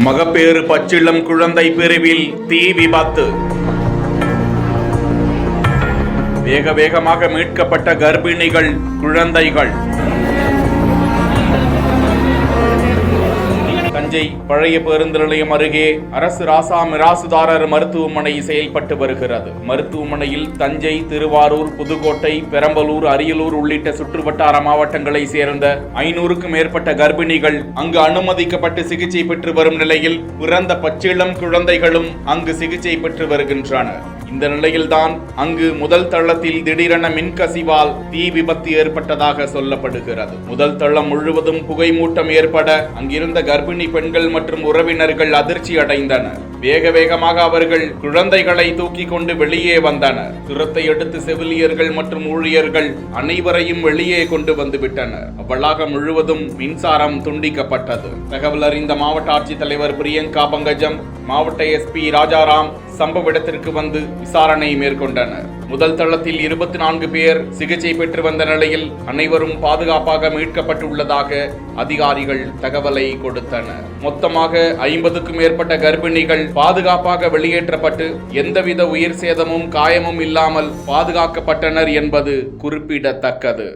மகப்பேறு பச்சிளம் குழந்தை பிரிவில் தீ விபத்து. வேகமாக மீட்கப்பட்ட கர்ப்பிணிகள், குழந்தைகள். தஞ்சை பழைய பேருந்து நிலையம் அருகே அரசு ராசா மிராசுதாரர் மருத்துவமனை செயல்பட்டு வருகிறது. மருத்துவமனையில் தஞ்சை, திருவாரூர், புதுக்கோட்டை, பெரம்பலூர், அரியலூர் உள்ளிட்ட சுற்றுவட்டார மாவட்டங்களை சேர்ந்த 500க்கும் மேற்பட்ட கர்ப்பிணிகள் அங்கு அனுமதிக்கப்பட்டு சிகிச்சை பெற்று வரும் நிலையில் பிறந்த பச்சிளம் குழந்தைகளும் அங்கு சிகிச்சை பெற்று வருகின்றனர். இந்த நிலையில்தான் அங்கு முதல் தளத்தில் திடீரென மின்கசிவால் தீ விபத்து ஏற்பட்டதாக சொல்லப்படுகிறது. முதல் தளம் முழுவதும் புகைமூட்டம் ஏற்பட அங்கிருந்த கர்ப்பிணி பெண்கள் மற்றும் உறவினர்கள் அதிர்ச்சி அடைந்தனர். வேகமாக அவர்கள் குழந்தைகளை தூக்கி கொண்டு வெளியே வந்தனர். சுரத்தை அடுத்து செவிலியர்கள் மற்றும் ஊழியர்கள் அனைவரையும் வெளியே கொண்டு வந்து விட்டனர். அவ்வளாகம் முழுவதும் மின்சாரம் துண்டிக்கப்பட்டது. தகவல் அறிந்த மாவட்ட ஆட்சித்தலைவர் பிரியங்கா பங்கஜம், மாவட்ட எஸ்பி ராஜாராம் சம்பவ இடத்திற்கு வந்து விசாரணை மேற்கொண்டனர். முதல் தளத்தில் 24 பேர் சிகிச்சை பெற்று வந்த நிலையில் அனைவரும் பாதுகாப்பாக மீட்கப்பட்டுள்ளதாக அதிகாரிகள் தகவலை கொடுத்தனர். மொத்தமாக 50க்கும் மேற்பட்ட கர்ப்பிணிகள் பாதுகாப்பாக வெளியேற்றப்பட்டு எந்தவித உயிர் சேதமும் காயமும் இல்லாமல் பாதுகாக்கப்பட்டனர் என்பது குறிப்பிடத்தக்கது.